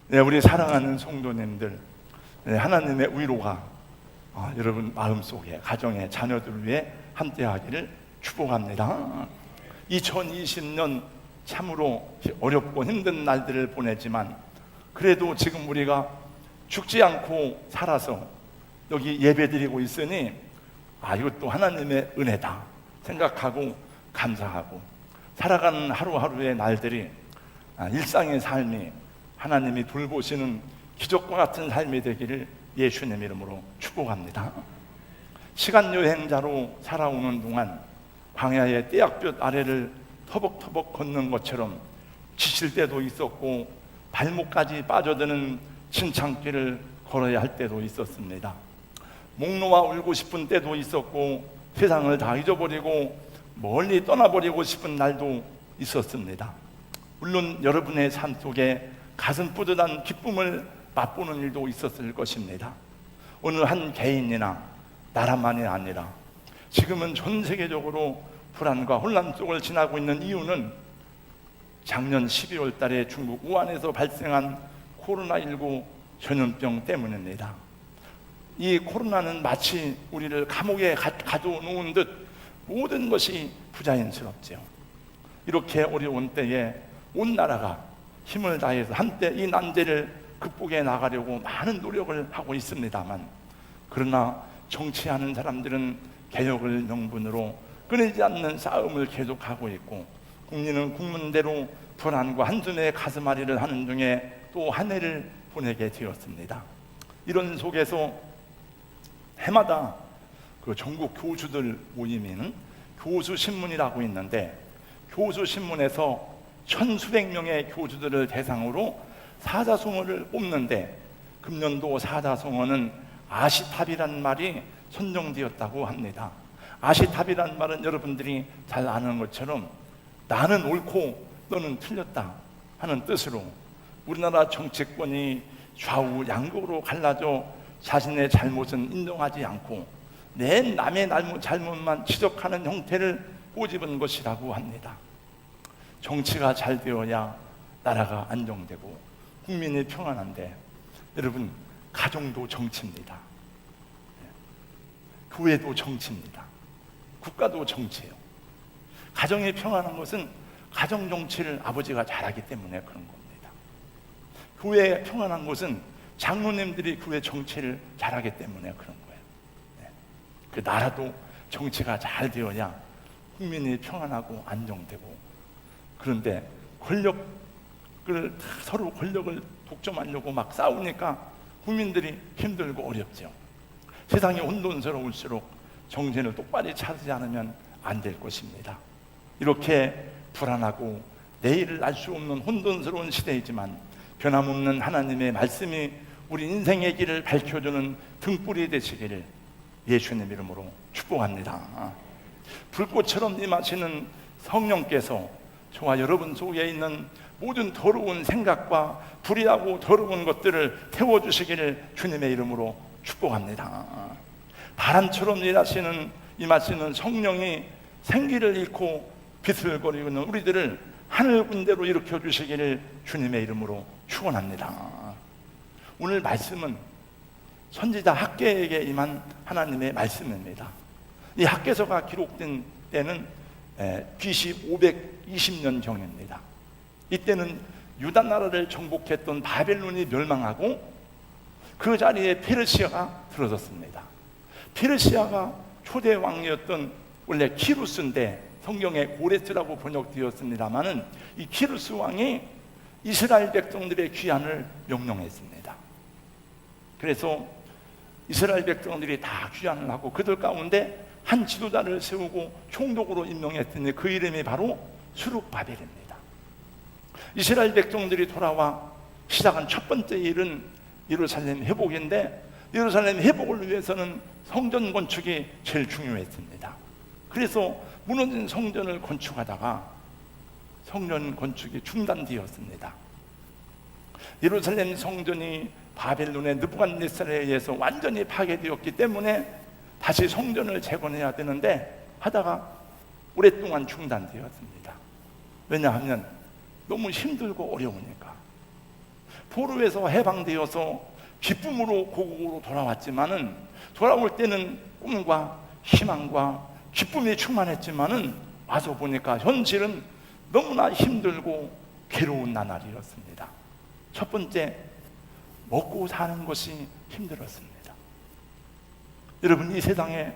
네, 우리 사랑하는 성도님들, 네, 하나님의 위로가 여러분 마음속에, 가정에, 자녀들 위해 함께하기를 축복합니다. 2020년 참으로 어렵고 힘든 날들을 보내지만 그래도 지금 우리가 죽지 않고 살아서 여기 예배드리고 있으니 이것도 하나님의 은혜다 생각하고 감사하고 살아가는 하루하루의 날들이 일상의 삶이 하나님이 돌보시는 기적과 같은 삶이 되기를 예수님 이름으로 축복합니다. 시간 여행자로 살아오는 동안 광야의 떼약볕 아래를 터벅터벅 걷는 것처럼 지칠 때도 있었고 발목까지 빠져드는 진창길을 걸어야 할 때도 있었습니다. 목 놓아 울고 싶은 때도 있었고 세상을 다 잊어버리고 멀리 떠나버리고 싶은 날도 있었습니다. 물론 여러분의 삶 속에 가슴 뿌듯한 기쁨을 맛보는 일도 있었을 것입니다. 어느 한 개인이나 나라만이 아니라 지금은 전 세계적으로 불안과 혼란 속을 지나고 있는 이유는 작년 12월 달에 중국 우한에서 발생한 코로나19 전염병 때문입니다. 이 코로나는 마치 우리를 감옥에 가둬놓은 듯 모든 것이 부자연스럽죠. 이렇게 어려운 때에 온 나라가 힘을 다해서 한때 이 난제를 극복해 나가려고 많은 노력을 하고 있습니다만, 그러나 정치하는 사람들은 개혁을 명분으로 끊이지 않는 싸움을 계속하고 있고, 국민은 국민대로 불안과 한숨의 가슴앓이를 하는 중에 또 한 해를 보내게 되었습니다. 이런 속에서 해마다 그 전국 교수들 모임에는 교수신문이라고 있는데, 교수신문에서 1,000수백 명의 교수들을 대상으로 사자성어를 뽑는데 금년도 사자성어는 아시탑이라는 말이 선정되었다고 합니다. 아시탑이라는 말은 여러분들이 잘 아는 것처럼 나는 옳고 너는 틀렸다 하는 뜻으로, 우리나라 정치권이 좌우 양극으로 갈라져 자신의 잘못은 인정하지 않고 남의 잘못만 지적하는 형태를 꼬집은 것이라고 합니다. 정치가 잘 되어야 나라가 안정되고 국민이 평안한데, 여러분, 가정도 정치입니다. 교회도 정치입니다. 국가도 정치예요. 가정이 평안한 것은 가정 정치를 아버지가 잘하기 때문에 그런 겁니다. 교회에 평안한 것은 장로님들이 교회 정치를 잘하기 때문에 그런 거예요. 그 나라도 정치가 잘 되어야 국민이 평안하고 안정되고, 그런데 서로 권력을 독점하려고 막 싸우니까 국민들이 힘들고 어렵죠. 세상이 혼돈스러울수록 정신을 똑바로 차리지 않으면 안 될 것입니다. 이렇게 불안하고 내일을 알 수 없는 혼돈스러운 시대이지만 변함없는 하나님의 말씀이 우리 인생의 길을 밝혀주는 등불이 되시기를 예수님 이름으로 축복합니다. 불꽃처럼 임하시는 성령께서 저와 여러분 속에 있는 모든 더러운 생각과 불의하고 더러운 것들을 태워주시기를 주님의 이름으로 축복합니다. 바람처럼 임하시는 성령이 생기를 잃고 비틀거리고 있는 우리들을 하늘 군대로 일으켜 주시기를 주님의 이름으로 축원합니다. 오늘 말씀은 선지자 학개에게 임한 하나님의 말씀입니다. 이 학개서가 기록된 때는 BC 520년 경입니다. 이때는 유다 나라를 정복했던 바벨론이 멸망하고 그 자리에 페르시아가 들어섰습니다. 페르시아가 초대 왕이었던 원래 키루스인데 성경에 고레스라고 번역되었습니다마는 이 키루스 왕이 이스라엘 백성들의 귀환을 명령했습니다. 그래서 이스라엘 백성들이 다 귀환을 하고 그들 가운데 한 지도자를 세우고 총독으로 임명했더니 그 이름이 바로 수룹바벨입니다. 이스라엘 백성들이 돌아와 시작한 첫 번째 일은 예루살렘 회복인데, 예루살렘 회복을 위해서는 성전 건축이 제일 중요했습니다. 그래서 무너진 성전을 건축하다가 성전 건축이 중단되었습니다. 예루살렘 성전이 바벨론의 느부갓네살에 의해서 완전히 파괴되었기 때문에 다시 성전을 재건해야 되는데 하다가 오랫동안 중단되었습니다. 왜냐하면 너무 힘들고 어려우니까. 포로에서 해방되어서 기쁨으로 고국으로 돌아왔지만은 돌아올 때는 꿈과 희망과 기쁨이 충만했지만은 와서 보니까 현실은 너무나 힘들고 괴로운 나날이었습니다. 첫 번째, 먹고 사는 것이 힘들었습니다. 여러분, 이 세상에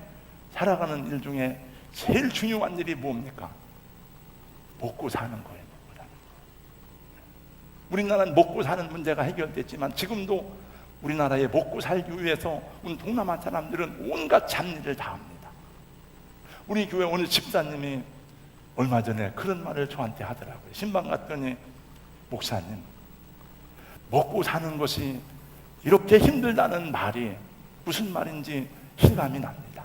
살아가는 일 중에 제일 중요한 일이 뭡니까? 먹고 사는 거예요. 우리나라는 먹고 사는 문제가 해결됐지만 지금도 우리나라에 먹고 살기 위해서 우리 동남아 사람들은 온갖 잡일을 다 합니다. 우리 교회 어느 집사님이 얼마 전에 그런 말을 저한테 하더라고요. 신방 갔더니, 목사님, 먹고 사는 것이 이렇게 힘들다는 말이 무슨 말인지 실감이 납니다.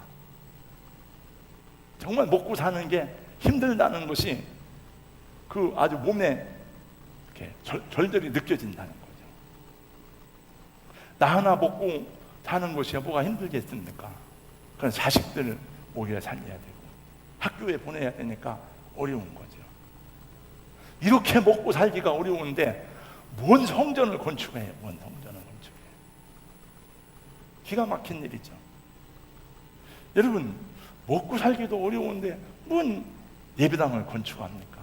정말 먹고 사는 게 힘들다는 것이 그 아주 몸에 이렇게 절절히 느껴진다는 거죠. 나 하나 먹고 사는 것이 뭐가 힘들겠습니까? 그런 자식들 먹여 살려야 되고 학교에 보내야 되니까 어려운 거죠. 이렇게 먹고 살기가 어려운데 뭔 성전을 건축해요? 뭔 성전을 건축해요? 기가 막힌 일이죠. 여러분, 먹고 살기도 어려운데 뭔 예배당을 건축합니까?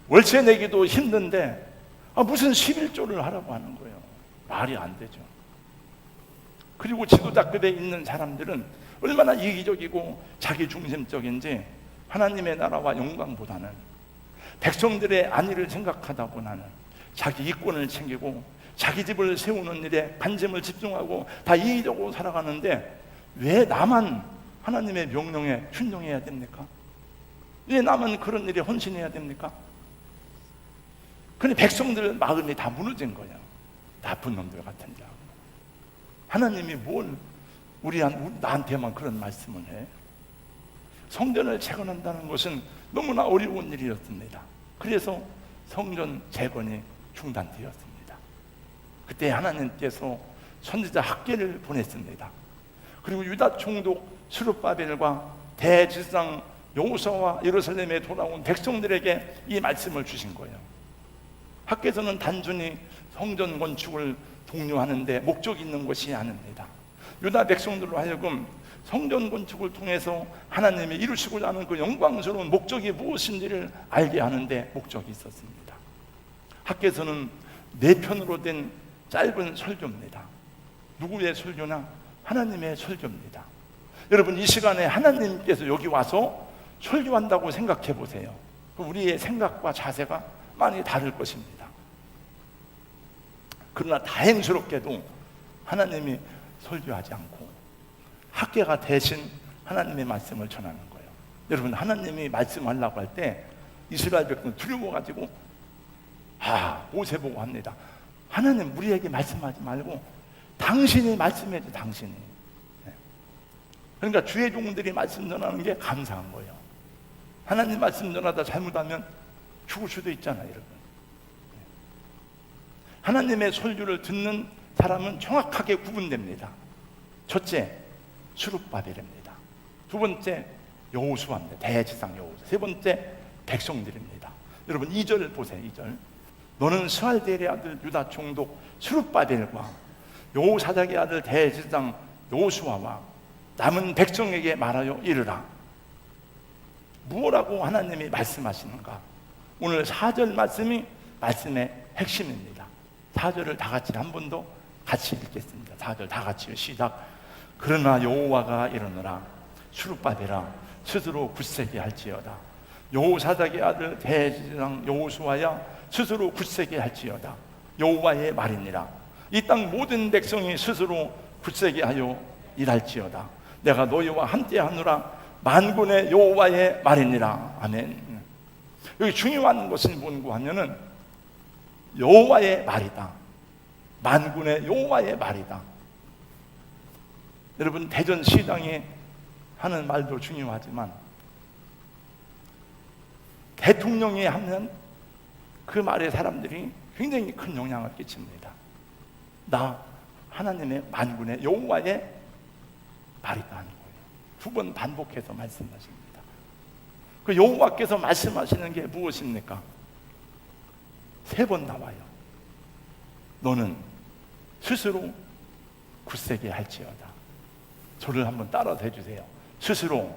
월세 내기도 힘든데 무슨 11조를 하라고 하는 거예요. 말이 안 되죠. 그리고 지도자급에 있는 사람들은 얼마나 이기적이고 자기중심적인지 하나님의 나라와 영광보다는 백성들의 안위를 생각하다 보다는 자기 이권을 챙기고 자기 집을 세우는 일에 관심을 집중하고 다 이기적으로 살아가는데 왜 나만 하나님의 명령에 순종해야 됩니까? 왜 나만 그런 일에 헌신해야 됩니까? 근데 백성들 마음이 다 무너진 거예요. 나쁜 놈들 같은 자. 하나님이 뭘 나한테만 그런 말씀을 해? 성전을 재건한다는 것은 너무나 어려운 일이었습니다. 그래서 성전 재건이 중단되었습니다. 그때 하나님께서 선지자 학개를 보냈습니다. 그리고 유다 총독 스룹바벨과 대지상 여호수아와 예루살렘에 돌아온 백성들에게 이 말씀을 주신 거예요. 학개서는 단순히 성전 건축을 독려하는데 목적이 있는 것이 아닙니다. 유다 백성들로 하여금 성전 건축을 통해서 하나님이 이루시고자 하는 그 영광스러운 목적이 무엇인지를 알게 하는데 목적이 있었습니다. 학개서는 4편으로 된 짧은 설교입니다. 누구의 설교나? 하나님의 설교입니다. 여러분, 이 시간에 하나님께서 여기 와서 설교한다고 생각해 보세요. 우리의 생각과 자세가 많이 다를 것입니다. 그러나 다행스럽게도 하나님이 설교하지 않고 학개가 대신 하나님의 말씀을 전하는 거예요. 여러분, 하나님이 말씀하려고 할 때 이스라엘 백성은 두려워가지고 모세 보고 합니다. 하나님, 우리에게 말씀하지 말고 당신이 말씀해줘, 당신이. 그러니까 주의 종들이 말씀 전하는 게 감사한 거예요. 하나님 말씀 전하다 잘못하면 죽을 수도 있잖아요, 여러분. 하나님의 설교를 듣는 사람은 정확하게 구분됩니다. 첫째, 스룹바벨입니다. 두 번째, 여호수아입니다. 대지상 여호수아. 세 번째, 백성들입니다. 여러분, 2절 보세요. 2절. 너는 스알델의 아들 유다 총독 스룹바벨과 여호사닥의 아들 대지상 여호수아와 남은 백성에게 말하여 이르라. 무엇라고 하나님이 말씀하시는가? 오늘 4절 말씀이 말씀의 핵심입니다. 4절을 다 같이 한 번 더 같이 읽겠습니다. 4절 다 같이요. 시작. 그러나 여호와가 이르노라. 스룹바벨아, 스스로 굳세게 할지어다. 여호사닥의 아들 대지상 여호수아야, 스스로 굳세게 할지어다. 여호와의 말이니라. 이 땅 모든 백성이 스스로 굳세게 하여 일할지어다. 내가 너희와 함께 하노라. 만군의 여호와의 말이니라. 아멘. 여기 중요한 것은 뭔고 하면은 여호와의 말이다. 만군의 여호와의 말이다. 여러분, 대전시장이 하는 말도 중요하지만 대통령이 하면 그 말에 사람들이 굉장히 큰 영향을 끼칩니다. 나 하나님의 만군의 여호와의 말이다 하는 거예요. 2번 반복해서 말씀하십니다. 그 여호와께서 말씀하시는 게 무엇입니까? 3번 나와요. 너는 스스로 굳세게 할지어다. 저를 한번 따라서 해주세요. 스스로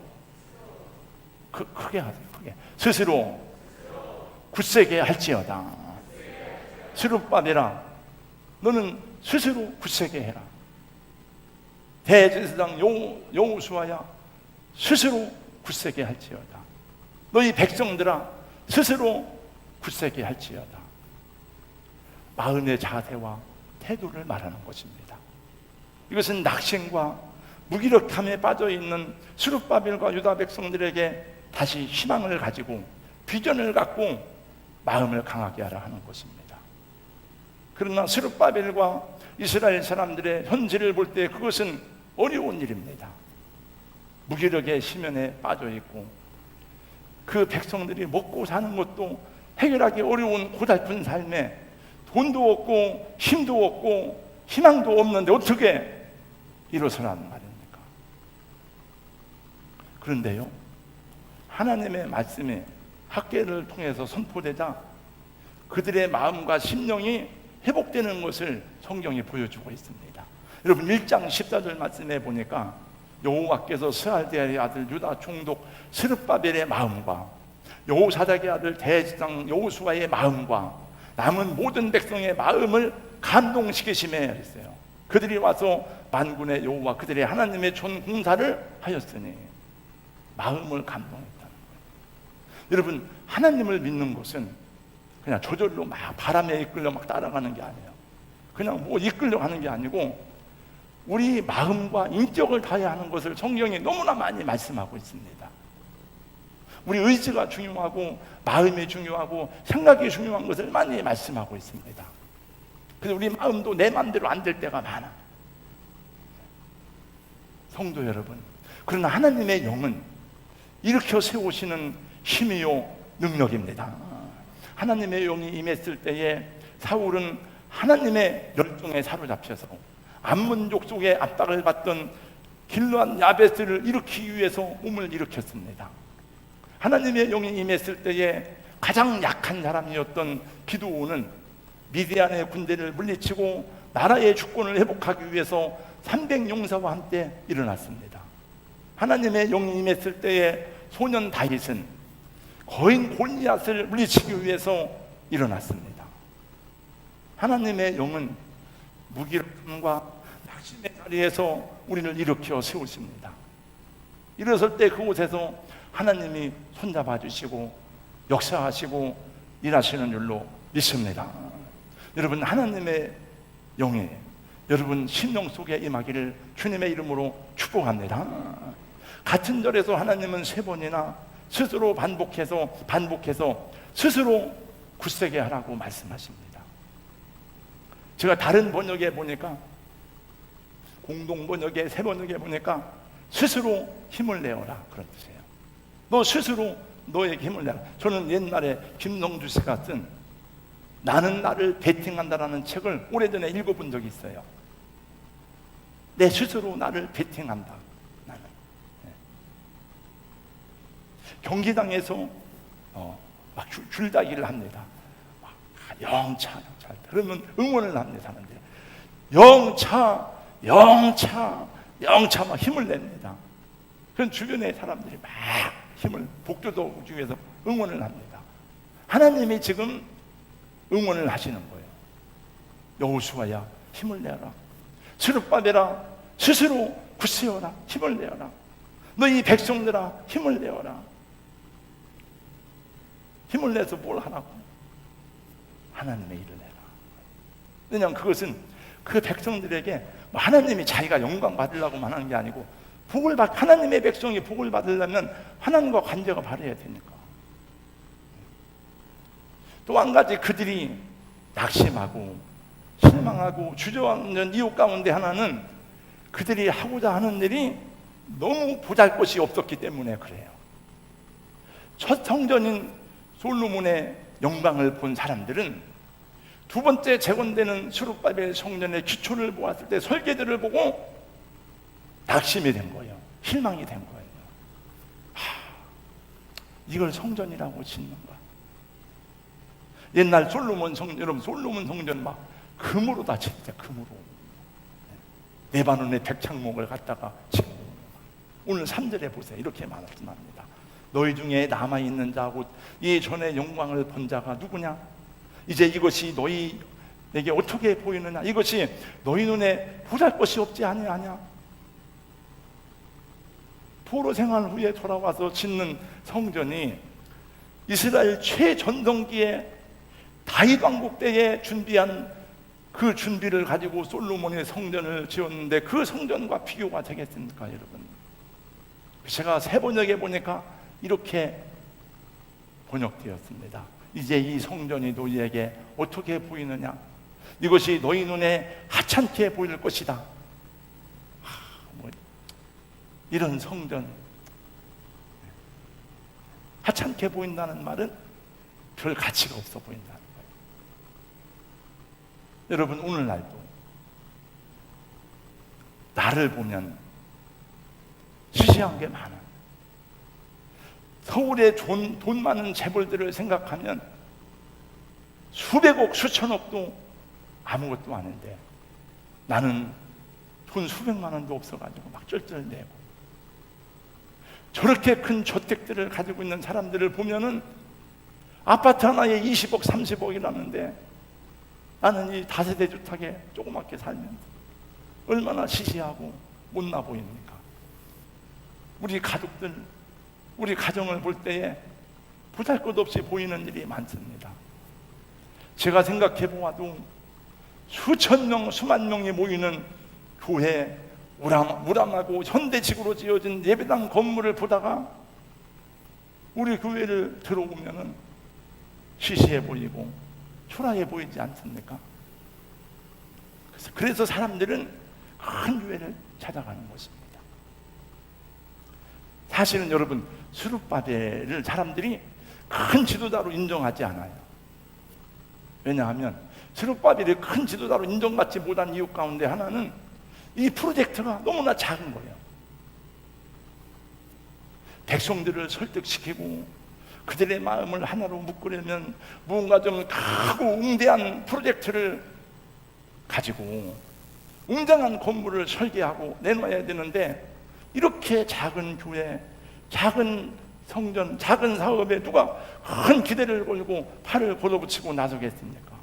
크게 하세요. 크게. 스스로 굳세게 할지어다. 스룹바벨아, 너는 스스로 굳세게 해라. 대제사장 여호수아야, 스스로 굳세게 할지어다. 너희 백성들아, 스스로 굳세게 할지어다. 마음의 자세와 태도를 말하는 것입니다. 이것은 낙심과 무기력함에 빠져있는 스룹바벨과 유다 백성들에게 다시 희망을 가지고 비전을 갖고 마음을 강하게 하라 하는 것입니다. 그러나 스룹바벨과 이스라엘 사람들의 현실을 볼 때 그것은 어려운 일입니다. 무기력의 심연에 빠져있고 그 백성들이 먹고 사는 것도 해결하기 어려운 고달픈 삶에 돈도 없고 힘도 없고 희망도 없는데 어떻게 일어서라는 말입니까? 그런데요, 하나님의 말씀이 학계를 통해서 선포되자 그들의 마음과 심령이 회복되는 것을 성경이 보여주고 있습니다. 여러분 1장 14절 말씀에 보니까 여호와께서 스알디엘의 아들 유다 총독 스룹바벨의 마음과 여호사닥의 아들 대제사장 여호수아의 마음과 남은 모든 백성의 마음을 감동시키심에 했어요. 그들이 와서 만군의 여호와 그들의 하나님의 전공사를 하였으니 마음을 감동했다는 거예요. 여러분 하나님을 믿는 것은 그냥 저절로 막 바람에 이끌려 막 따라가는 게 아니에요. 그냥 뭐 이끌려 가는 게 아니고 우리 마음과 인격을 다해야 하는 것을 성경이 너무나 많이 말씀하고 있습니다. 우리 의지가 중요하고 마음이 중요하고 생각이 중요한 것을 많이 말씀하고 있습니다. 그래서 우리 마음도 내 마음대로 안 될 때가 많아. 성도 여러분, 그러나 하나님의 영은 일으켜 세우시는 힘이요 능력입니다. 하나님의 영이 임했을 때에 사울은 하나님의 열정에 사로잡혀서 암몬족 속의 압박을 받던 길르앗 야베스를 일으키기 위해서 몸을 일으켰습니다. 하나님의 영이 임했을 때에 가장 약한 사람이었던 기드온은 미디안의 군대를 물리치고 나라의 주권을 회복하기 위해서 300용사와 함께 일어났습니다. 하나님의 영이 임했을 때에 소년 다윗은 거인 골리앗을 물리치기 위해서 일어났습니다. 하나님의 영은 무기력함과 낙심의 자리에서 우리를 일으켜 세우십니다. 일어설 때 그곳에서 하나님이 손잡아 주시고 역사하시고 일하시는 줄로 믿습니다. 여러분 하나님의 영이 여러분 심령 속에 임하기를 주님의 이름으로 축복합니다. 같은 절에서 하나님은 3번이나 스스로 반복해서 스스로 굳세게 하라고 말씀하십니다. 제가 다른 번역에 보니까 공동 번역에 3번역에 보니까 스스로 힘을 내어라 그런 뜻이에요. 너 스스로 너에게 힘을 내라. 저는 옛날에 김성주 씨가 쓴 나는 나를 베팅한다라는 책을 오래전에 읽어본 적이 있어요. 내 스스로 나를 베팅한다. 나는 경기당에서 막 줄다기를 합니다. 막 영차 그러면 응원을 합니다. 사람들이 영차 막 힘을 냅니다. 그런 주변의 사람들이 막 힘을 복주도 중에서 응원을 합니다. 하나님이 지금 응원을 하시는 거예요. 여호수아야 힘을 내라. 스룹바벨아 스스로 굳세어라. 힘을 내어라. 너희 백성들아 힘을 내어라. 힘을 내서 뭘 하라고? 하나님의 일을 해라. 왜냐하면 그것은 그 백성들에게 하나님이 자기가 영광 받으려고만 하는 게 아니고 하나님의 백성이 복을 받으려면 하나님과 관계가 바라야 되니까. 또 한 가지 그들이 낙심하고 실망하고 주저앉는 이유 가운데 하나는 그들이 하고자 하는 일이 너무 보잘것이 없었기 때문에 그래요. 첫 성전인 솔로몬의 영광을 본 사람들은 두 번째 재건되는 스룹바벨 성전의 기초를 보았을 때 설계들을 보고 낙심이 된 거예요. 실망이 된 거예요. 이걸 성전이라고 짓는가? 옛날 솔로몬 성전, 여러분 솔로몬 성전 막 금으로 다 칩니다. 금으로. 레바논의 백창목을 갖다가 치고, 오늘 3절에 보세요. 이렇게 말씀합니다. 너희 중에 남아있는 자고 이 전에 영광을 본 자가 누구냐? 이제 이것이 너희에게 어떻게 보이느냐? 이것이 너희 눈에 보잘것이 없지 아니하냐? 포로 생활 후에 돌아와서 짓는 성전이 이스라엘 최전성기에 다윗 왕국 때에 준비한 그 준비를 가지고 솔로몬의 성전을 지었는데 그 성전과 비교가 되겠습니까, 여러분? 제가 새 번역에 보니까 이렇게 번역되었습니다. 이제 이 성전이 너희에게 어떻게 보이느냐? 이것이 너희 눈에 하찮게 보일 것이다. 이런 성전, 하찮게 보인다는 말은 별 가치가 없어 보인다는 거예요. 여러분, 오늘날도 나를 보면 시시한 게 많아. 서울의 돈 많은 재벌들을 생각하면 수백억, 수천억도 아무것도 아닌데 나는 돈 수백만 원도 없어가지고 막 쩔쩔대고, 저렇게 큰 저택들을 가지고 있는 사람들을 보면은 아파트 하나에 20억, 30억이라는데 나는 이 다세대 주택에 조그맣게 살면서 얼마나 시시하고 못나 보입니까? 우리 가족들, 우리 가정을 볼 때에 보잘것없이 보이는 일이 많습니다. 제가 생각해 보아도 수천 명, 수만 명이 모이는 교회, 우람하고 현대식으로 지어진 예배당 건물을 보다가 우리 교회를 들어오면은 시시해 보이고 초라해 보이지 않습니까? 그래서 사람들은 큰 교회를 찾아가는 것입니다. 사실은 여러분, 스룹바벨을 사람들이 큰 지도자로 인정하지 않아요. 왜냐하면 스룹바벨이 큰 지도자로 인정받지 못한 이유 가운데 하나는 이 프로젝트가 너무나 작은 거예요. 백성들을 설득시키고 그들의 마음을 하나로 묶으려면 무언가 좀 크고 웅대한 프로젝트를 가지고 웅장한 건물을 설계하고 내놔야 되는데, 이렇게 작은 교회, 작은 성전, 작은 사업에 누가 큰 기대를 걸고 팔을 걷어붙이고 나서겠습니까?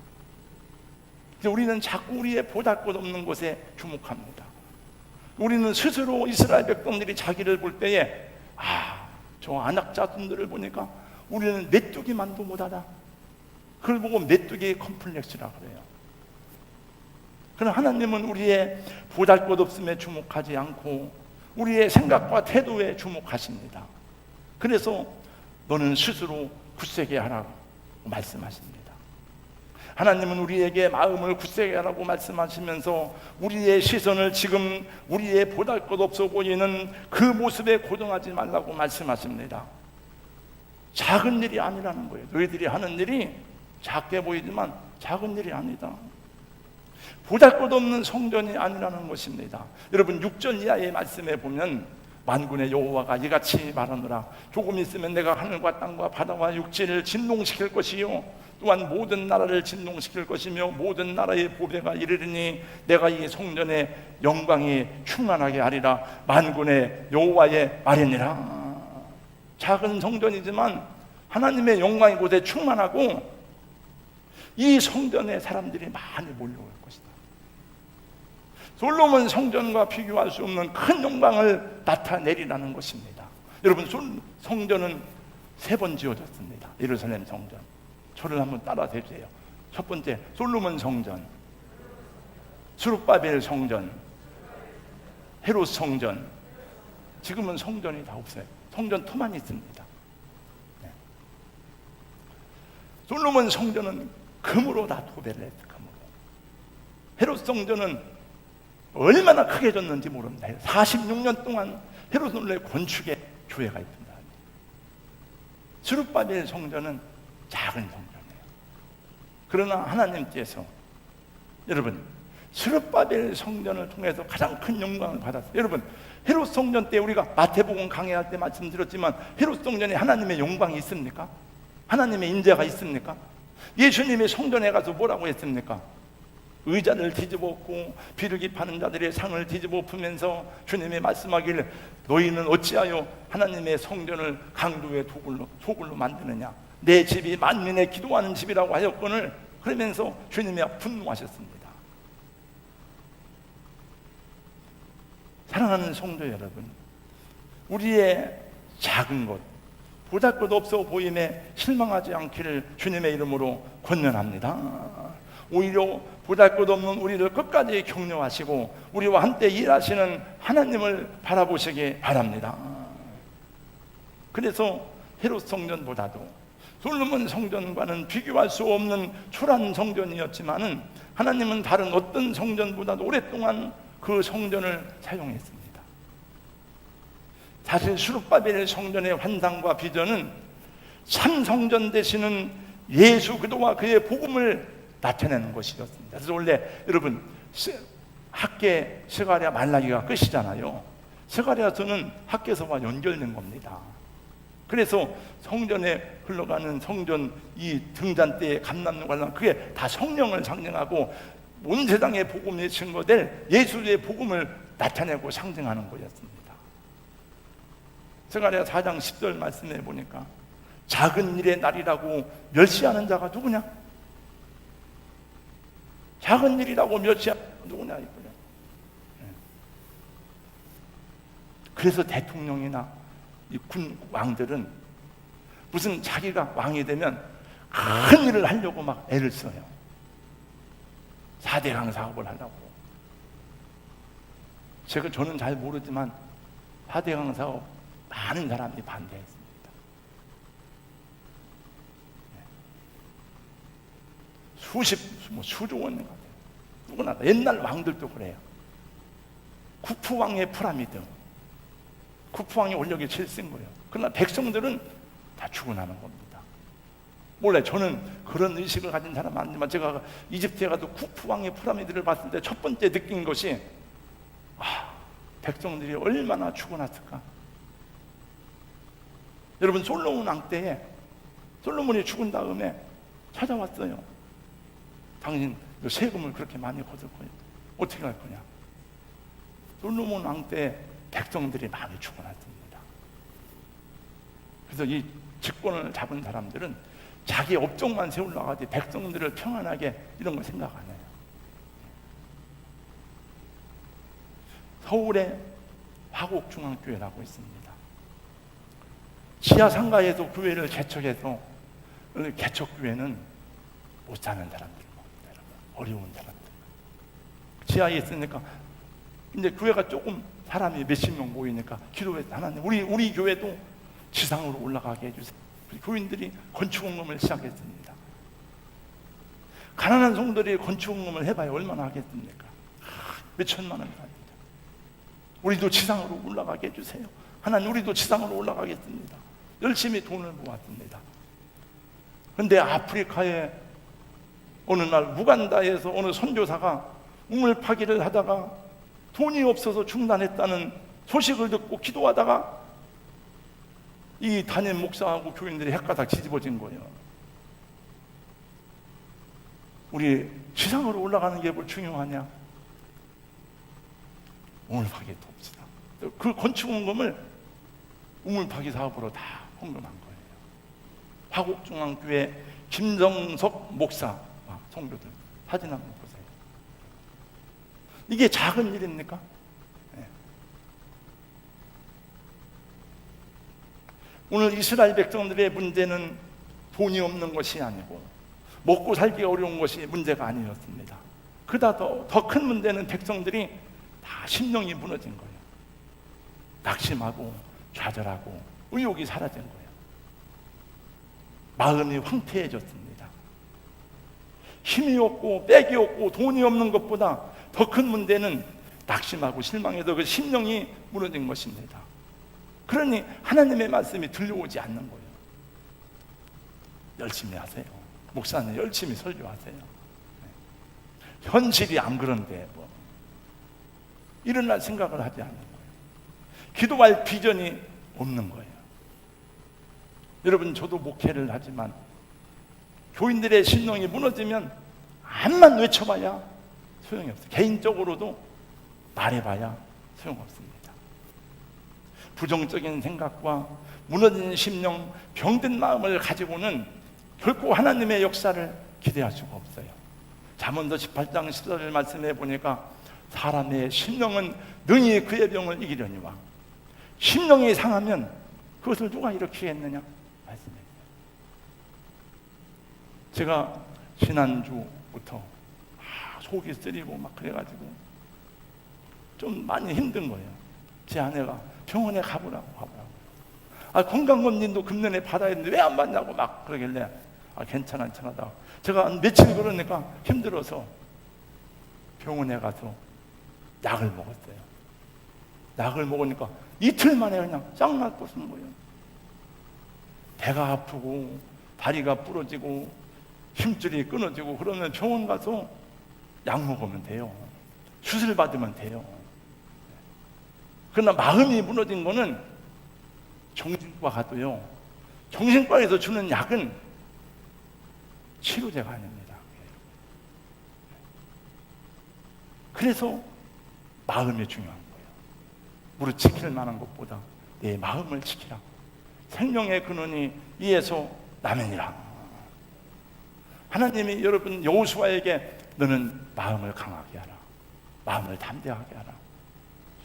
우리는 자꾸 우리의 보잘것없는 것에 주목합니다. 우리는 스스로 이스라엘 백성들이 자기를 볼 때에 저 안악자손들을 보니까 우리는 메뚜기만도 못하다. 그걸 보고 메뚜기 컴플렉스라 그래요. 그러나 하나님은 우리의 보잘것없음에 주목하지 않고 우리의 생각과 태도에 주목하십니다. 그래서 너는 스스로 굳세게 하라고 말씀하십니다. 하나님은 우리에게 마음을 굳세게 하라고 말씀하시면서 우리의 시선을 지금 우리의 보잘것없어 보이는 그 모습에 고정하지 말라고 말씀하십니다. 작은 일이 아니라는 거예요. 너희들이 하는 일이 작게 보이지만 작은 일이 아니다. 보잘것없는 성전이 아니라는 것입니다. 여러분, 6절 이하의 말씀에 보면 만군의 여호와가 이같이 말하노라. 조금 있으면 내가 하늘과 땅과 바다와 육지를 진동시킬 것이요 또한 모든 나라를 진동시킬 것이며 모든 나라의 보배가 이르리니 내가 이 성전의 영광이 충만하게 하리라. 만군의 여호와의 말이니라. 작은 성전이지만 하나님의 영광이 곳에 충만하고 이 성전에 사람들이 많이 몰려올 것이다. 솔로몬 성전과 비교할 수 없는 큰 영광을 나타내리라는 것입니다. 여러분, 성전은 3번 지어졌습니다. 예루살렘 성전. 저를 한번 따라서 해주세요. 첫 번째, 솔로몬 성전, 스룹바벨 성전, 헤롯 성전. 지금은 성전이 다 없어요. 성전 터만 있습니다. 솔로몬 성전은 금으로 다 도배를 했어요. 금으로. 헤롯 성전은 얼마나 크게 졌는지 모릅니다. 46년 동안 헤롯 원래 건축에 교회가 있습니다. 스룹바벨 성전은 작은 성전이에요. 그러나 하나님께서, 여러분, 스룹바벨 성전을 통해서 가장 큰 영광을 받았어요. 여러분, 헤롯 성전 때 우리가 마태복음 강해할 때 말씀드렸지만 헤롯 성전에 하나님의 영광이 있습니까? 하나님의 인재가 있습니까? 예수님이 성전에 가서 뭐라고 했습니까? 의자를 뒤집어엎고 비둘기 파는 자들의 상을 뒤집어엎으면서 주님이 말씀하기를 너희는 어찌하여 하나님의 성전을 강도의 도굴로 만드느냐, 내 집이 만민의 기도하는 집이라고 하였거늘, 그러면서 주님이 분노하셨습니다. 사랑하는 성도 여러분, 우리의 작은 것, 보잘것 없어 보임에 실망하지 않기를 주님의 이름으로 권면합니다. 오히려 보잘것없는 우리를 끝까지 격려하시고 우리와 함께 일하시는 하나님을 바라보시기 바랍니다. 그래서 헤롯 성전보다도 솔로몬 성전과는 비교할 수 없는 초라한 성전이었지만은 하나님은 다른 어떤 성전보다도 오랫동안 그 성전을 사용했습니다. 사실 수룹바벨 성전의 환상과 비전은 참 성전 되시는 예수 그리스도와 그의 복음을 나타내는 것이었습니다. 그래서 원래 여러분 학계 스가랴 말라기가 끝이잖아요. 스가랴서는 학계서와 연결된 겁니다. 그래서 성전에 흘러가는 성전 이 등잔대에 감남는 관람, 그게 다 성령을 상징하고 온 세상의 복음이 증거될 예수의 복음을 나타내고 상징하는 거였습니다. 스가랴 4장 10절 말씀해 보니까 작은 일의 날이라고 멸시하는 자가 누구냐? 작은 일이라고 멸시하는 자가 누구냐 이거냐. 그래서 대통령이나 이 군 왕들은 무슨 자기가 왕이 되면 큰 일을 하려고 막 애를 써요. 4대강 사업을 하려고. 저는 잘 모르지만 4대강 사업 많은 사람이 반대했습니다. 수조 원 같아요. 누구나 옛날 왕들도 그래요. 쿠프왕의 피라미드, 쿠프왕이 원력이 제일 센 거예요. 그러나 백성들은 다 죽어나는 겁니다. 몰라요. 저는 그런 의식을 가진 사람은 아니지만 제가 이집트에 가도 쿠프왕의 피라미드를 봤을 때 첫 번째 느낀 것이 백성들이 얼마나 죽어났을까. 여러분 솔로몬 왕 때에 솔로몬이 죽은 다음에 찾아왔어요. 당신 세금을 그렇게 많이 거둘 거예요. 어떻게 할 거냐. 솔로몬 왕 때 백성들이 많이 죽어났습니다. 그래서 이 직권을 잡은 사람들은 자기 업종만 세우려고 하지 백성들을 평안하게 이런 거 생각 안 해요. 서울에 화곡중앙교회라고 있습니다. 지하 상가에서 교회를 개척해서 개척교회는 못 사는 사람들, 어려운 사람들. 지하에 있으니까 이제 교회가 조금 사람이 몇십 명 모이니까 기도해서 하나님 우리 교회도 지상으로 올라가게 해주세요. 교인들이 건축원금을 시작했습니다. 가난한 성도들이 건축원금을 해봐야 얼마나 하겠습니까? 몇 천만 원 합니다. 우리도 지상으로 올라가게 해주세요. 하나님 우리도 지상으로 올라가겠습니다. 열심히 돈을 모았습니다. 그런데 아프리카에 어느 날 우간다에서 어느 선교사가 우물 파기를 하다가 돈이 없어서 중단했다는 소식을 듣고 기도하다가 이 담임 목사하고 교인들이 헷가닥 뒤집어진 거예요. 우리 지상으로 올라가는 게 뭘 중요하냐? 우물 파기 돕시다. 그 건축원금을 우물 파기 사업으로 다 헌금한 거예요. 화곡중앙교회 김정석 목사 성도들 사진 한번 보세요. 이게 작은 일입니까? 네. 오늘 이스라엘 백성들의 문제는 돈이 없는 것이 아니고 먹고 살기 어려운 것이 문제가 아니었습니다. 그다 더 큰 문제는 백성들이 다 심령이 무너진 거예요. 낙심하고 좌절하고 의욕이 사라진 거예요. 마음이 황폐해졌습니다. 힘이 없고 빽이 없고 돈이 없는 것보다 더 큰 문제는 낙심하고 실망해서 그 심령이 무너진 것입니다. 그러니 하나님의 말씀이 들려오지 않는 거예요. 열심히 하세요. 목사님 열심히 설교하세요. 현실이 안 그런데 뭐 일어날 생각을 하지 않는 거예요. 기도할 비전이 없는 거예요. 여러분 저도 목회를 하지만 교인들의 신령이 무너지면 암만 외쳐봐야 소용이 없어요. 개인적으로도 말해봐야 소용없습니다. 부정적인 생각과 무너진 심령, 병든 마음을 가지고는 결코 하나님의 역사를 기대할 수가 없어요. 잠언서 18장 14절 말씀해 보니까 사람의 심령은 능히 그의 병을 이기려니와 심령이 상하면 그것을 누가 일으키겠느냐 말씀해요. 제가 지난주부터 속이 쓰리고 막 그래가지고 좀 많이 힘든 거예요. 제 아내가 병원에 가보라고. 건강검진도 금년에 받아야 했는데 왜 안 받냐고 막 그러길래 괜찮아 제가 며칠 그러니까 힘들어서 병원에 가서 약을 먹었어요. 약을 먹으니까 이틀 만에 그냥 짱날 것인 거예요. 배가 아프고 다리가 부러지고 힘줄이 끊어지고 그러면 병원 가서 약 먹으면 돼요. 수술 받으면 돼요. 그러나 마음이 무너진 거는 정신과 가도요, 정신과에서 주는 약은 치료제가 아닙니다. 그래서 마음이 중요한 거예요. 무릇 지킬 만한 것보다 내 마음을 지키라. 생명의 근원이 이에서 나면이라. 하나님이 여러분 여호수아에게 너는 마음을 강하게 하라, 마음을 담대하게 하라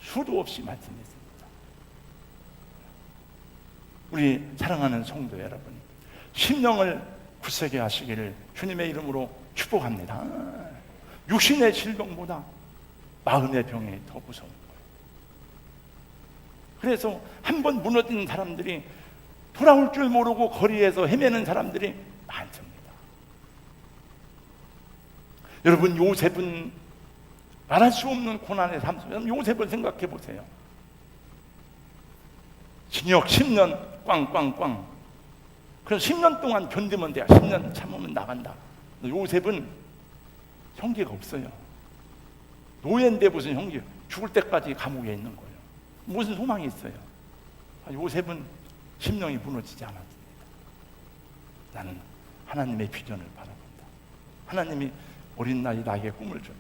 수도 없이 말씀했습니다. 우리 사랑하는 성도 여러분, 심령을 굳세게 하시기를 주님의 이름으로 축복합니다. 육신의 질병보다 마음의 병이 더 무서운 거예요. 그래서 한번 무너진 사람들이 돌아올 줄 모르고 거리에서 헤매는 사람들이 많습니다. 여러분, 요셉은 말할 수 없는 고난의 삶 속에서 요셉을 생각해 보세요. 징역 10년 꽝꽝꽝. 그래서 10년 동안 견디면 돼요. 10년 참으면 나간다. 요셉은 형제가 없어요. 노예인데 무슨 형제, 죽을 때까지 감옥에 있는 거예요. 무슨 소망이 있어요? 요셉은 심령이 무너지지 않았습니다. 나는 하나님의 비전을 바라본다. 하나님이 어린 나이 나에게 꿈을 준다.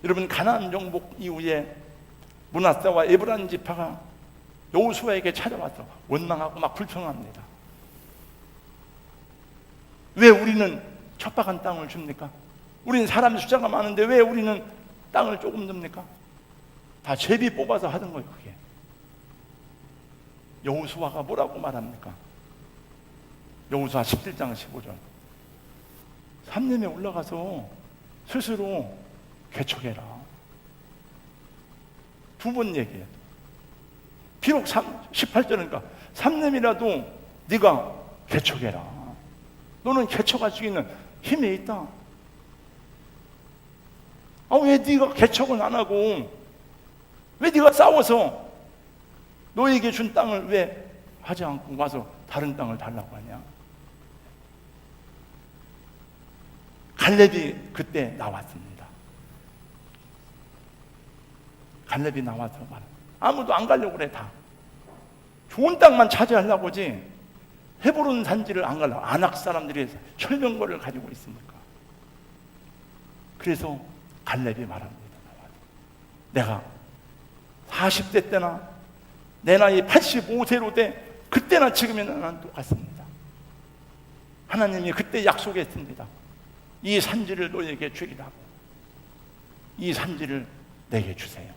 여러분, 가나안 정복 이후에 므낫세와 에브라임 지파가 여호수아에게 찾아와서 원망하고 막 불평합니다. 왜 우리는 척박한 땅을 줍니까? 우리는 사람 숫자가 많은데 왜 우리는 땅을 조금 줍니까? 다 제비 뽑아서 하던 거예요. 그게 여호수아가 뭐라고 말합니까? 여호수아 17장 15절 삼림에 올라가서 스스로 개척해라. 두 번 얘기해요. 비록 18절이니까 삼림이라도 네가 개척해라. 너는 개척할 수 있는 힘이 있다. 왜 네가 개척을 안 하고 왜 네가 싸워서 너에게 준 땅을 왜 하지 않고 와서 다른 땅을 달라고 하냐? 갈렙이 그때 나왔습니다. 갈렙이 나와서 말합니다. 아무도 안 가려고 그래. 다 좋은 땅만 차지하려고 하지 헤브론 산지를 안 가려고. 아낙 사람들이 철병거를 가지고 있으니까. 그래서 갈렙이 말합니다. 내가 40대 때나 내 나이 85세로 돼 그때나 지금이나 난 똑같습니다. 하나님이 그때 약속했습니다. 이 산지를 너에게 주리라고. 이 산지를 내게 주세요.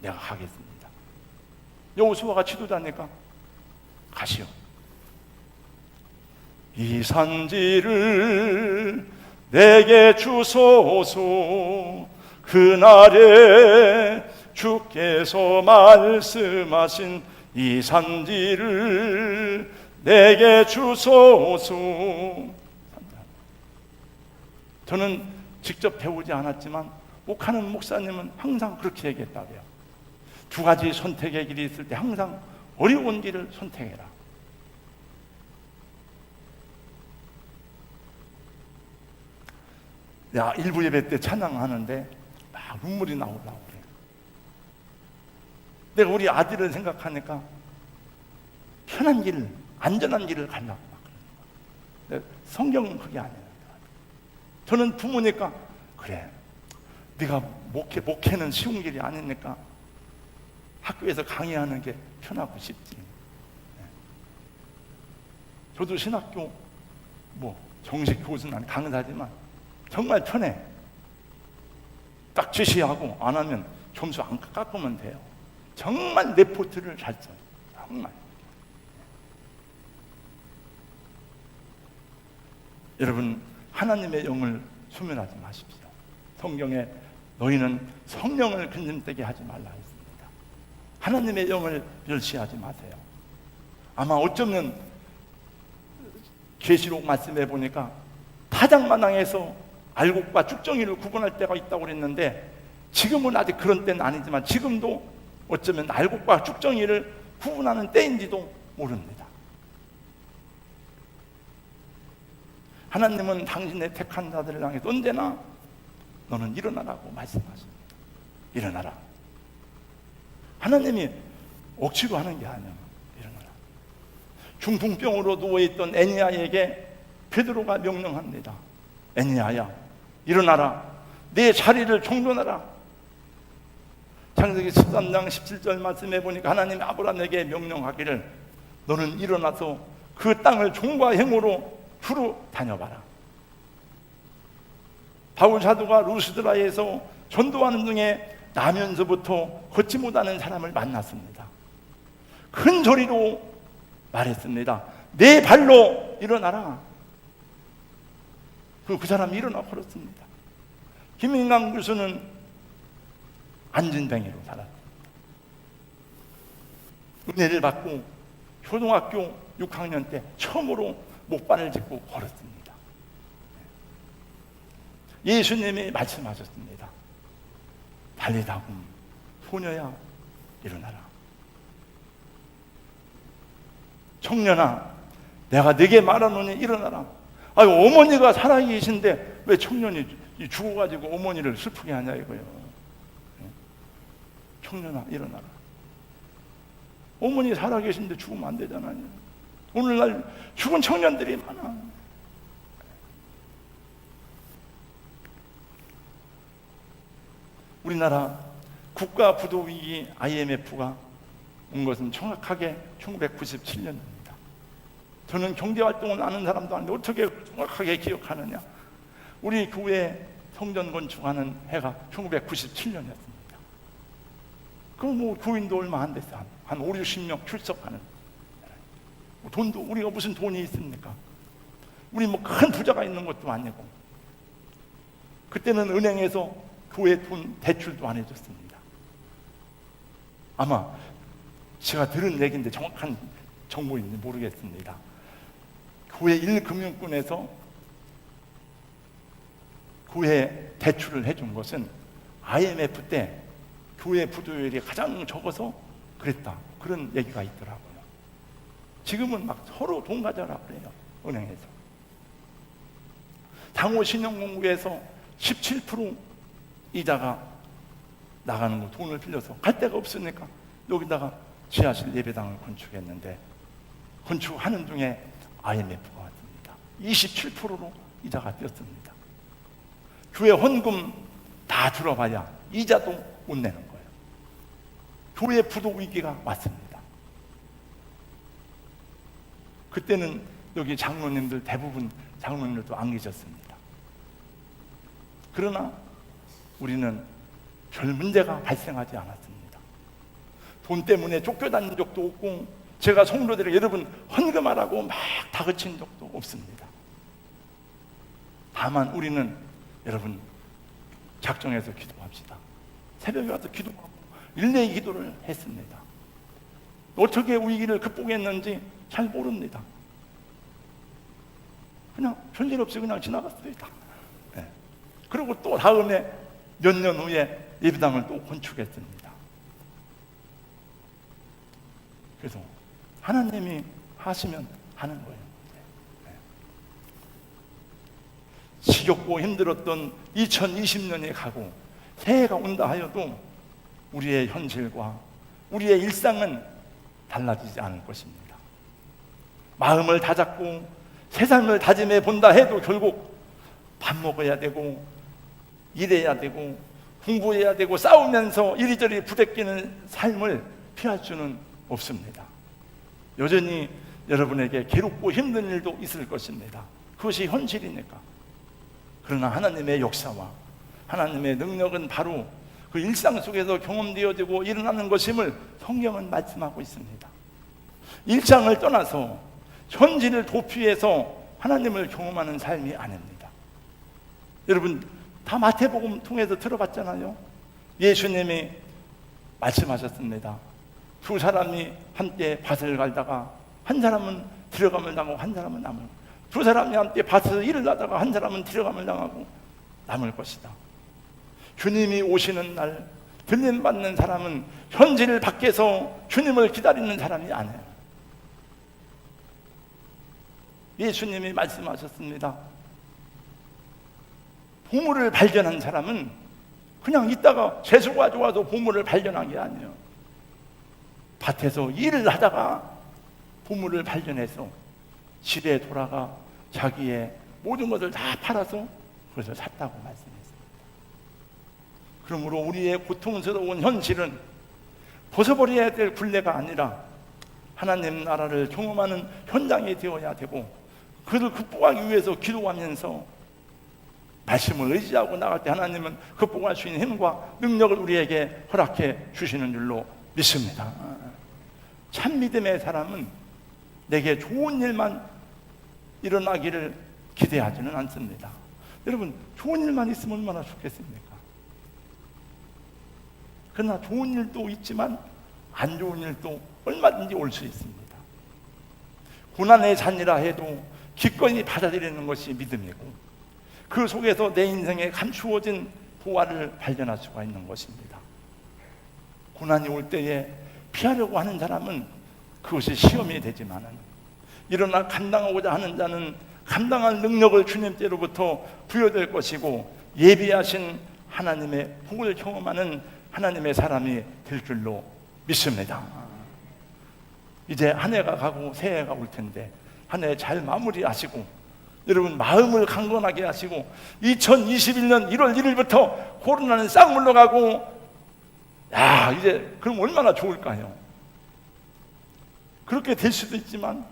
내가 하겠습니다. 여호수아가 지도자니까 가시오. 이 산지를 내게 주소서. 그날에 주께서 말씀하신 이 산지를 내게 주소서. 저는 직접 배우지 않았지만 목하는 목사님은 항상 그렇게 얘기했다고요. 두 가지 선택의 길이 있을 때 항상 어려운 길을 선택해라. 일부 예배 때 찬양하는데 막 눈물이 나오려고 그래요. 내가 우리 아들을 생각하니까 편한 길, 안전한 길을 가려고 막 그러는 거예요. 성경은 그게 아니에요. 저는 부모니까 그래, 네가 목회는 쉬운 길이 아니니까 학교에서 강의하는 게 편하고 쉽지. 저도 신학교 정식 교수는 아니 강사지만 정말 편해. 딱 지시하고 안 하면 점수 안 깎으면 돼요. 정말 레포트를 잘 써요. 정말. 여러분, 하나님의 영을 소멸하지 마십시오. 성경에 너희는 성령을 근심되게 하지 말라 했습니다. 하나님의 영을 멸시하지 마세요. 아마 어쩌면 계시록 말씀해 보니까 타작마당에서 알곡과 쭉정이를 구분할 때가 있다고 그랬는데, 지금은 아직 그런 때는 아니지만 지금도 어쩌면 알곡과 쭉정이를 구분하는 때인지도 모릅니다. 하나님은 당신의 택한 자들을 향해 언제나 너는 일어나라고 말씀하십니다. 일어나라. 하나님이 억지로 하는 게 아니야. 일어나라. 중풍병으로 누워있던 애니야에게 베드로가 명령합니다. 애니야야, 일어나라. 내 자리를 정돈하라. 창세기 13장 17절 말씀해 보니까 하나님이 아브라함에게 명령하기를 너는 일어나서 그 땅을 종과 행으로 두루 다녀봐라. 바울 사도가 루스드라에서 전도하는 중에 나면서부터 걷지 못하는 사람을 만났습니다. 큰 소리로 말했습니다. 내 발로 일어나라. 그 사람이 일어나 걸었습니다. 김인강 교수는 안진뱅이로 살았습니다. 은혜를 받고 초등학교 6학년 때 처음으로 목발을 짚고 걸었습니다. 예수님이 말씀하셨습니다. 달리다금 소녀야 일어나라. 청년아 내가 네게 말하노니 일어나라. 아유, 어머니가 살아계신데 왜 청년이 죽어가지고 어머니를 슬프게 하냐 이거예요. 청년아 일어나라. 어머니 살아계신데 죽으면 안 되잖아요. 오늘날 죽은 청년들이 많아. 우리나라 국가 부도 위기 IMF가 온 것은 정확하게 1997년입니다. 저는 경제활동을 아는 사람도 아닌데 어떻게 정확하게 기억하느냐. 우리 교회 성전 건축하는 해가 1997년이었습니다. 그럼 교인도 얼마 안 됐어요. 한 5, 60명 출석하는. 돈도 우리가 무슨 돈이 있습니까? 우리 큰 부자가 있는 것도 아니고. 그때는 은행에서 교회 돈 대출도 안 해줬습니다. 아마 제가 들은 얘기인데 정확한 정보인지 모르겠습니다. 교회 1금융권에서 교회 대출을 해준 것은 IMF 때 교회 부도율이 가장 적어서 그랬다. 그런 얘기가 있더라고요. 지금은 막 서로 돈 가져라 그래요. 은행에서. 장호신용공구에서 17% 이자가 나가는 거 돈을 빌려서 갈 데가 없으니까 여기다가 지하실 예배당을 건축했는데 건축하는 중에 IMF가 왔습니다. 27%로 이자가 뛰었습니다. 교회 헌금 다 들어봐야 이자도 못 내는 거예요. 교회 부도 위기가 왔습니다. 그때는 여기 장로님들 대부분 장로님들도 안 계셨습니다. 그러나 우리는 별 문제가 발생하지 않았습니다. 돈 때문에 쫓겨다닌 적도 없고 제가 성도들에게 여러분 헌금하라고 막 다그친 적도 없습니다. 다만 우리는 여러분 작정해서 기도합시다. 새벽에 와서 기도하고 일내의 기도를 했습니다. 어떻게 위기를 극복했는지 잘 모릅니다. 그냥 별일 없이 그냥 지나갔습니다. 네. 그리고 또 다음에 몇 년 후에 예배당을 또 건축했습니다. 그래서 하나님이 하시면 하는 거예요. 네. 지겹고 힘들었던 2020년이 가고 새해가 온다 하여도 우리의 현실과 우리의 일상은 달라지지 않을 것입니다. 마음을 다잡고 새 삶을 다짐해 본다 해도 결국 밥 먹어야 되고 일해야 되고 공부해야 되고 싸우면서 이리저리 부대끼는 삶을 피할 수는 없습니다. 여전히 여러분에게 괴롭고 힘든 일도 있을 것입니다. 그것이 현실이니까. 그러나 하나님의 역사와 하나님의 능력은 바로 그 일상 속에서 경험되어지고 일어나는 것임을 성경은 말씀하고 있습니다. 일상을 떠나서 현실을 도피해서 하나님을 경험하는 삶이 아닙니다. 여러분 다 마태복음 통해서 들어봤잖아요. 예수님이 말씀하셨습니다. 두 사람이 함께 밭을 갈다가 한 사람은 들어감을 당하고 한 사람은 남을, 두 사람이 함께 밭에서 일을 하다가 한 사람은 들어감을 당하고 남을 것이다. 주님이 오시는 날 들림받는 사람은 현실 밖에서 주님을 기다리는 사람이 아니에요. 예수님이 말씀하셨습니다. 보물을 발견한 사람은 그냥 있다가 재수가 좋아서 보물을 발견한 게 아니에요. 밭에서 일을 하다가 보물을 발견해서 집에 돌아가 자기의 모든 것을 다 팔아서 그것을 샀다고 말씀했습니다. 그러므로 우리의 고통스러운 현실은 벗어버려야 될 굴레가 아니라 하나님 나라를 경험하는 현장이 되어야 되고, 그를 극복하기 위해서 기도하면서 말씀을 의지하고 나갈 때 하나님은 극복할 수 있는 힘과 능력을 우리에게 허락해 주시는 줄로 믿습니다. 참 믿음의 사람은 내게 좋은 일만 일어나기를 기대하지는 않습니다. 여러분, 좋은 일만 있으면 얼마나 좋겠습니까? 그러나 좋은 일도 있지만 안 좋은 일도 얼마든지 올 수 있습니다. 고난의 잔이라 해도 기꺼이 받아들이는 것이 믿음이고, 그 속에서 내 인생에 감추어진 보화를 발견할 수가 있는 것입니다. 고난이 올 때에 피하려고 하는 사람은 그것이 시험이 되지만은, 일어나 감당하고자 하는 자는 감당할 능력을 주님께로부터 부여될 것이고, 예비하신 하나님의 복을 경험하는 하나님의 사람이 될 줄로 믿습니다. 이제 한 해가 가고 새해가 올 텐데 한 해 잘 마무리하시고, 여러분 마음을 강건하게 하시고, 2021년 1월 1일부터 코로나는 싹 물러가고, 이제 그럼 얼마나 좋을까요? 그렇게 될 수도 있지만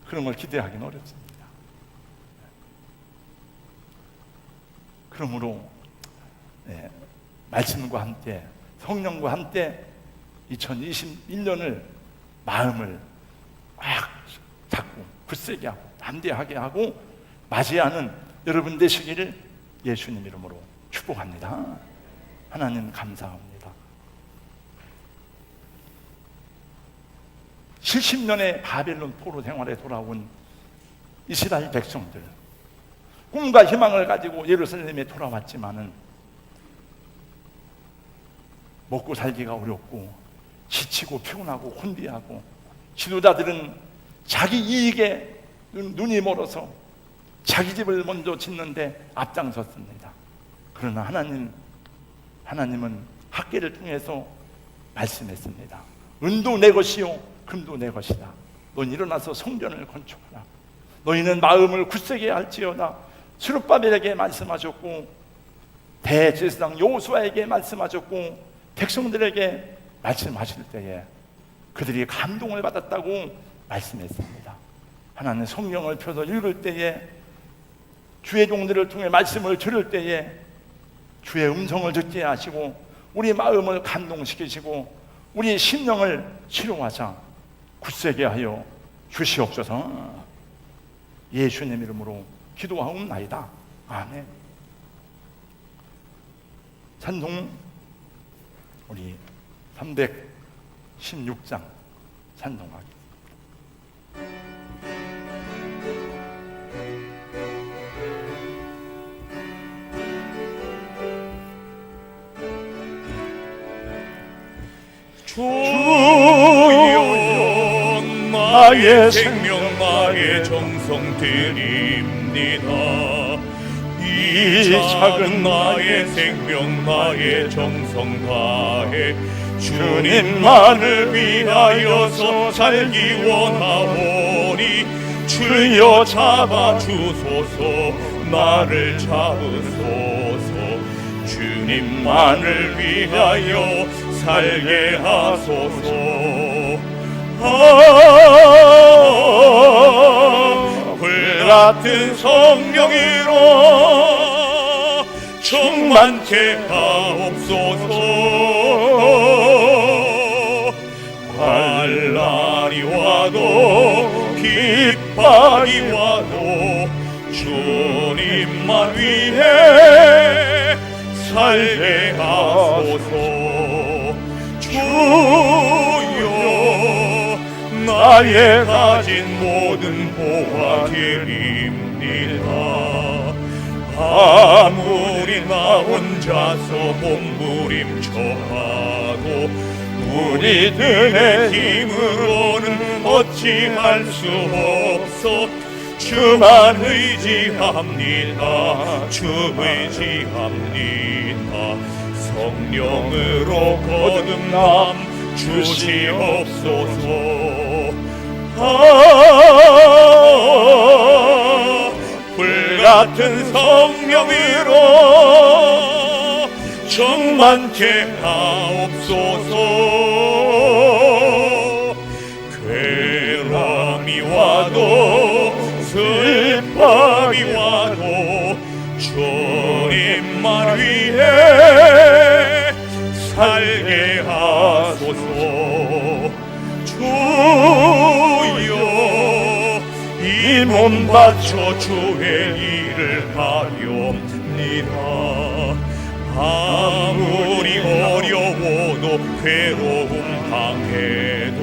그런 걸 기대하기는 어렵습니다. 그러므로 말씀과 함께 성령과 함께 2021년을 마음을 막 잡고 굳세게 하고 담대하게 하고 맞이하는 여러분 되시기를 예수님 이름으로 축복합니다. 하나님 감사합니다. 70년의 바벨론 포로 생활에 돌아온 이스라엘 백성들, 꿈과 희망을 가지고 예루살렘에 돌아왔지만은 먹고 살기가 어렵고 지치고 피곤하고 혼비하고, 지도자들은 자기 이익에 눈이 멀어서 자기 집을 먼저 짓는데 앞장섰습니다. 그러나 하나님은 학계를 통해서 말씀했습니다. 은도 내 것이요 금도 내 것이다. 넌 일어나서 성전을 건축하라. 너희는 마음을 굳세게 할지어다. 스룹바벨에게 말씀하셨고, 대제사장 여호수아에게 말씀하셨고, 백성들에게 말씀하실 때에 그들이 감동을 받았다고 말씀했습니다. 하나님 성경을 펴서 읽을 때에, 주의 종들을 통해 말씀을 들을 때에 주의 음성을 듣게 하시고 우리 마음을 감동시키시고 우리 심령을 치료하사 굳세게 하여 주시옵소서. 예수님 이름으로 기도하옵나이다. 아멘. 찬송 우리 316장 찬송하겠습니다. 주여 나의 생명 나의 정성 드립니다. 이 작은 나의 생명 나의 정성 다해 주님만을 위하여서 살기 원하오니, 주여 잡아주소서 나를 잡으소서. 주님만을 위하여 살게 하소서. 불같은 성령으로 충만케 하옵소서. 환난이 와도 핍박이 와도 주님만 위해 살게 하소서. 주여 나의 가진 모든 보아드립니다. 아무리 나 혼자서 몸부림쳐봐도 우리들의 힘으로는 어찌할 수 없어. 주만 의지합니다. 주 의지합니다. 성령으로 거듭남 주시옵소서. 불같은 성령으로 충만케 하옵소서. 괴로움이 와도 슬픔이 와도 주님만 위해 살게 하소서. 주여 이 몸 바쳐 주의 일을 하렵니다. 아무리 어려워도 괴로움 당해도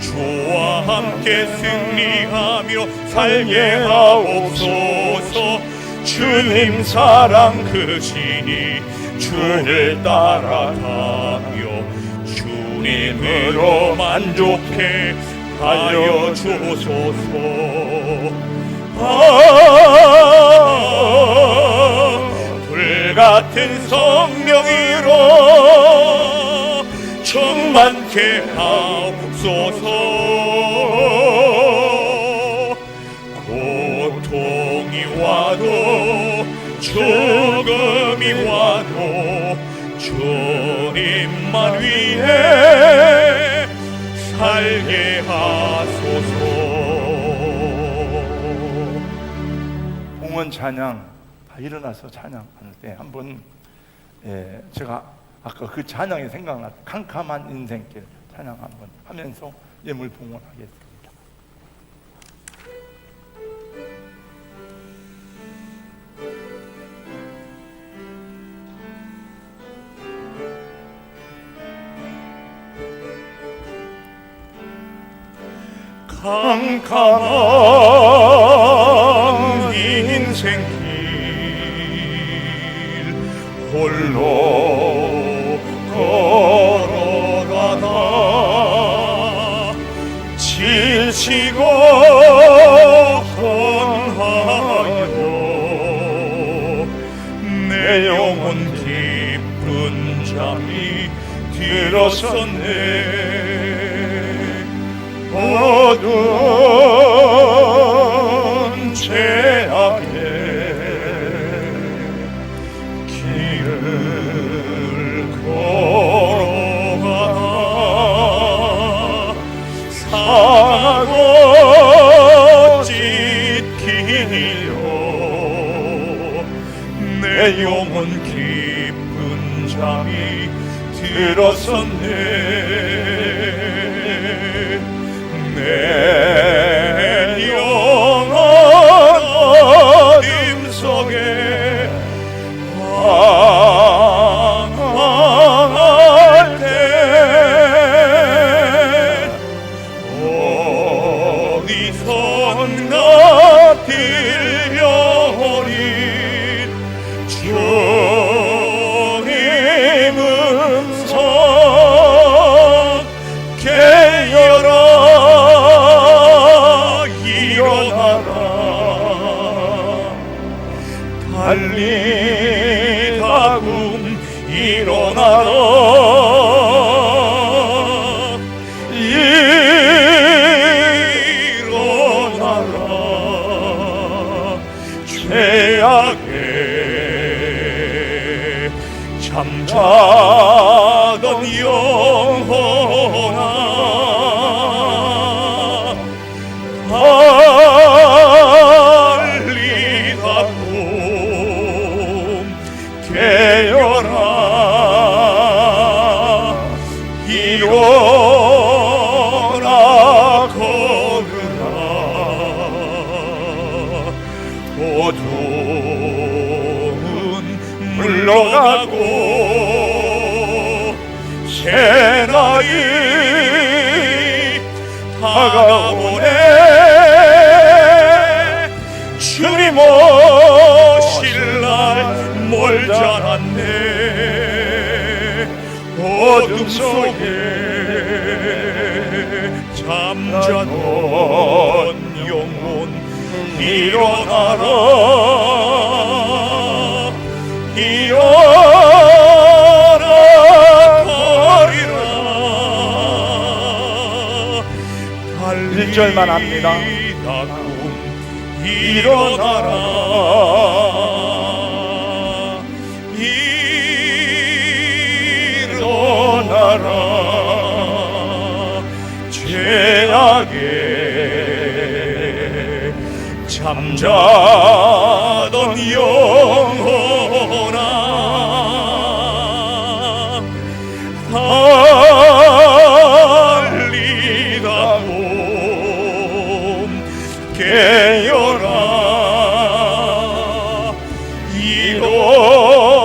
주와 함께 승리하며 살게 하옵소서. 주님 사랑 크시니 주를 따라가며 주님으로 만족해 하여 주소서. 불같은 성령으로 충만케 하옵소서. 고통이 와도 죽음이 와도 주님만 위해 살게 하소서. 봉헌 찬양 다 일어나서 찬양할 때 한번 제가 아까 그 찬양이 생각나. 캄캄한 인생길 찬양 한번 하면서 예물 봉헌하겠습니다. 캄캄한 인생길 홀로 걸어가다 지치고 헌하여 내 영혼 깊은 잠이 들었었네. 어두운 죄악의 길을 걸어가다 상하고 찢기려 내 영혼 깊은 잠이 들었었네. 내 영혼 어둠 속에 방황할 때 어디선가 들려오니 주님 음성 깨어라 달리다금 일어나라. 일어나라. 죄악의 잠자던 영혼아 달리다 꿈 깨어라 일어나 걸으라 어두운 물러가고 새날이 다가오네 주님 오실 날 멀지 않았네 어둠 속에 잠자던 영혼 일어나라 일어나 버리라 1절만 합니다. 일어나라 일어나라 죄악에 잠자던 영혼아 달리다 봄 깨어라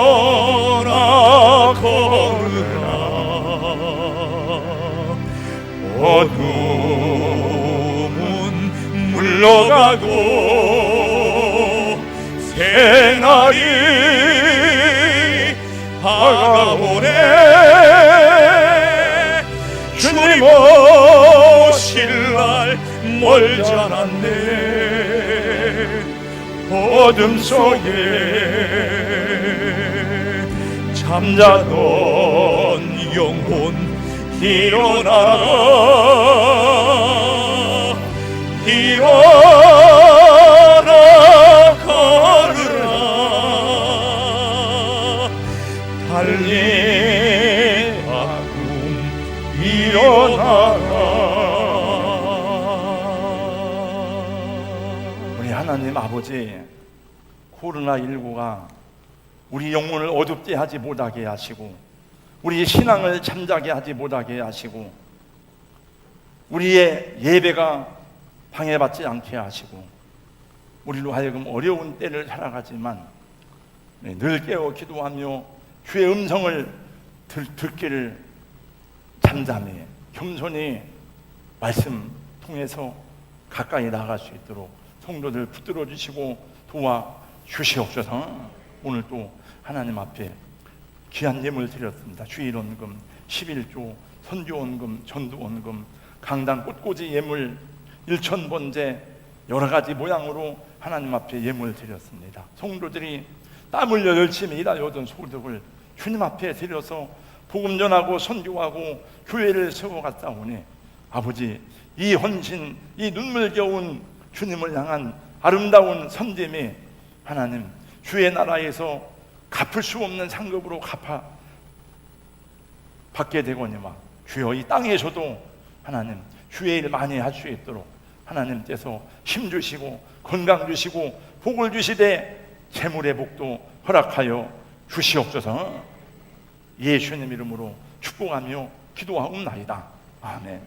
일어나 걸으라 어둠은 물러가고 새날이 다가오네 주님 오실 날 멀지 않았네 어둠 속에 잠자던 영혼 일어나라 일어나 걸으라 달리다 꿈 일어나라 우리 하나님 아버지, 코로나19가 우리 영혼을 어둡게 하지 못하게 하시고 우리의 신앙을 잠자게 하지 못하게 하시고 우리의 예배가 방해받지 않게 하시고 우리로 하여금 어려운 때를 살아가지만 늘 깨어 기도하며 주의 음성을 듣기를 잠잠히 겸손히 말씀 통해서 가까이 나아갈 수 있도록 성도들 붙들어 주시고 도와 주시옵소서. 오늘 또 하나님 앞에 귀한 예물 드렸습니다. 주일원금, 11조, 선교원금, 전도원금, 강당 꽃꽂이 예물 1,000번제 여러 가지 모양으로 하나님 앞에 예물 드렸습니다. 성도들이 땀 흘려 열심히 일하여던 소득을 주님 앞에 드려서 복음 전하고 선교하고 교회를 세워갔사오니 아버지, 이 헌신, 이 눈물겨운 주님을 향한 아름다운 선됨이 하나님 주의 나라에서 갚을 수 없는 상급으로 받게 되거니와 주여 이 땅에서도 하나님 주의 일 많이 할 수 있도록 하나님께서 힘 주시고 건강 주시고 복을 주시되 재물의 복도 허락하여 주시옵소서. 예수님 이름으로 축복하며 기도하옵나이다. 아멘.